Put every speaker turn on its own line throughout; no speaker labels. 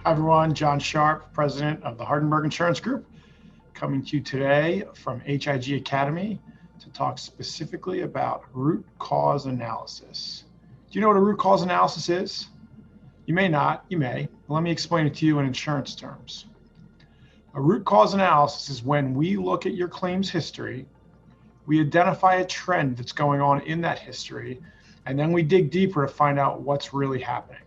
Hi everyone, Jon Sharp, President of the Hardenbergh Insurance Group, coming to you today from HIG Academy to talk specifically about root cause analysis. Do you know what a root cause analysis is? You may not, you may. Let me explain it to you in insurance terms. A root cause analysis is when we look at your claims history, we identify a trend that's going on in that history, and then we dig deeper to find out what's really happening.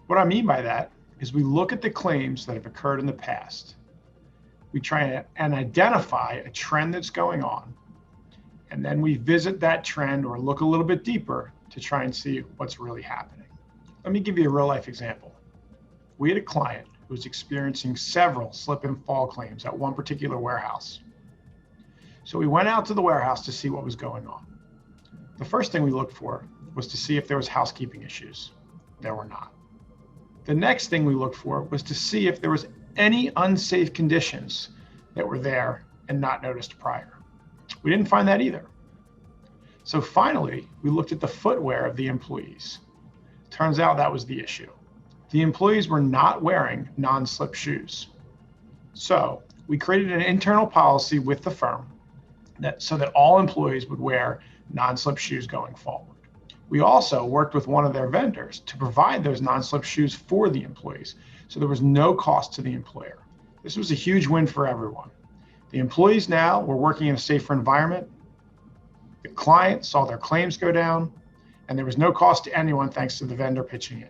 What I mean by that is we look at the claims that have occurred in the past. We try and identify a trend that's going on, and then we visit that trend or look a little bit deeper to try and see what's really happening. Let me give you a real life example. We had a client who was experiencing several slip and fall claims at one particular warehouse. So we went out to the warehouse to see what was going on. The first thing we looked for was to see if there was housekeeping issues. There were not. The next thing we looked for was to see if there was any unsafe conditions that were there and not noticed prior. We didn't find that either. So finally, we looked at the footwear of the employees. Turns out that was the issue. The employees were not wearing non-slip shoes. So we created an internal policy with the firm so that all employees would wear non-slip shoes going forward. We also worked with one of their vendors to provide those non-slip shoes for the employees, so there was no cost to the employer. This was a huge win for everyone. The employees now were working in a safer environment, the client saw their claims go down, and there was no cost to anyone thanks to the vendor pitching in.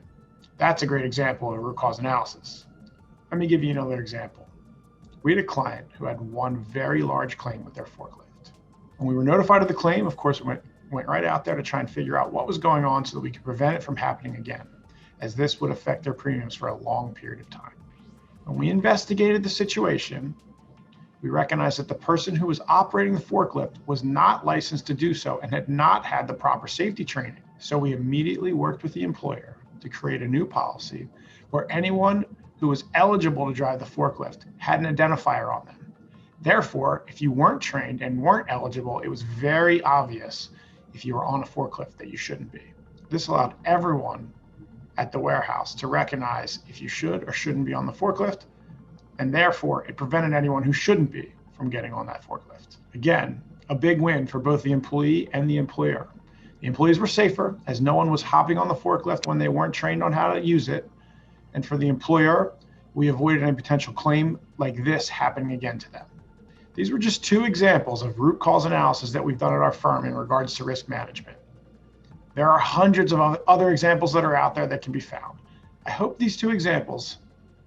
That's a great example of a root cause analysis. Let me give you another example. We had a client who had one very large claim with their forklift. When we were notified of the claim, of course, we went right out there to try and figure out what was going on so that we could prevent it from happening again, as this would affect their premiums for a long period of time. When we investigated the situation, we recognized that the person who was operating the forklift was not licensed to do so and had not had the proper safety training. So we immediately worked with the employer to create a new policy where anyone who was eligible to drive the forklift had an identifier on them. Therefore, if you weren't trained and weren't eligible, it was very obvious if you were on a forklift that you shouldn't be. This allowed everyone at the warehouse to recognize if you should or shouldn't be on the forklift, and therefore it prevented anyone who shouldn't be from getting on that forklift. Again, a big win for both the employee and the employer. The employees were safer as no one was hopping on the forklift when they weren't trained on how to use it. And for the employer, we avoided any potential claim like this happening again to them. These were just two examples of root cause analysis that we've done at our firm in regards to risk management. There are hundreds of other examples that are out there that can be found. I hope these two examples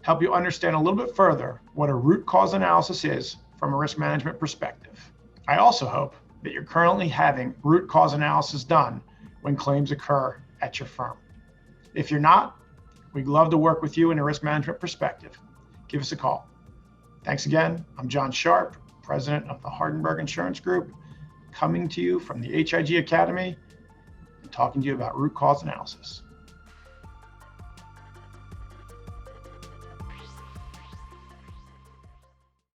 help you understand a little bit further what a root cause analysis is from a risk management perspective. I also hope that you're currently having root cause analysis done when claims occur at your firm. If you're not, we'd love to work with you in a risk management perspective. Give us a call. Thanks again. I'm Jon Sharp, President of the Hardenbergh Insurance Group, coming to you from the HIG Academy and talking to you about root cause analysis.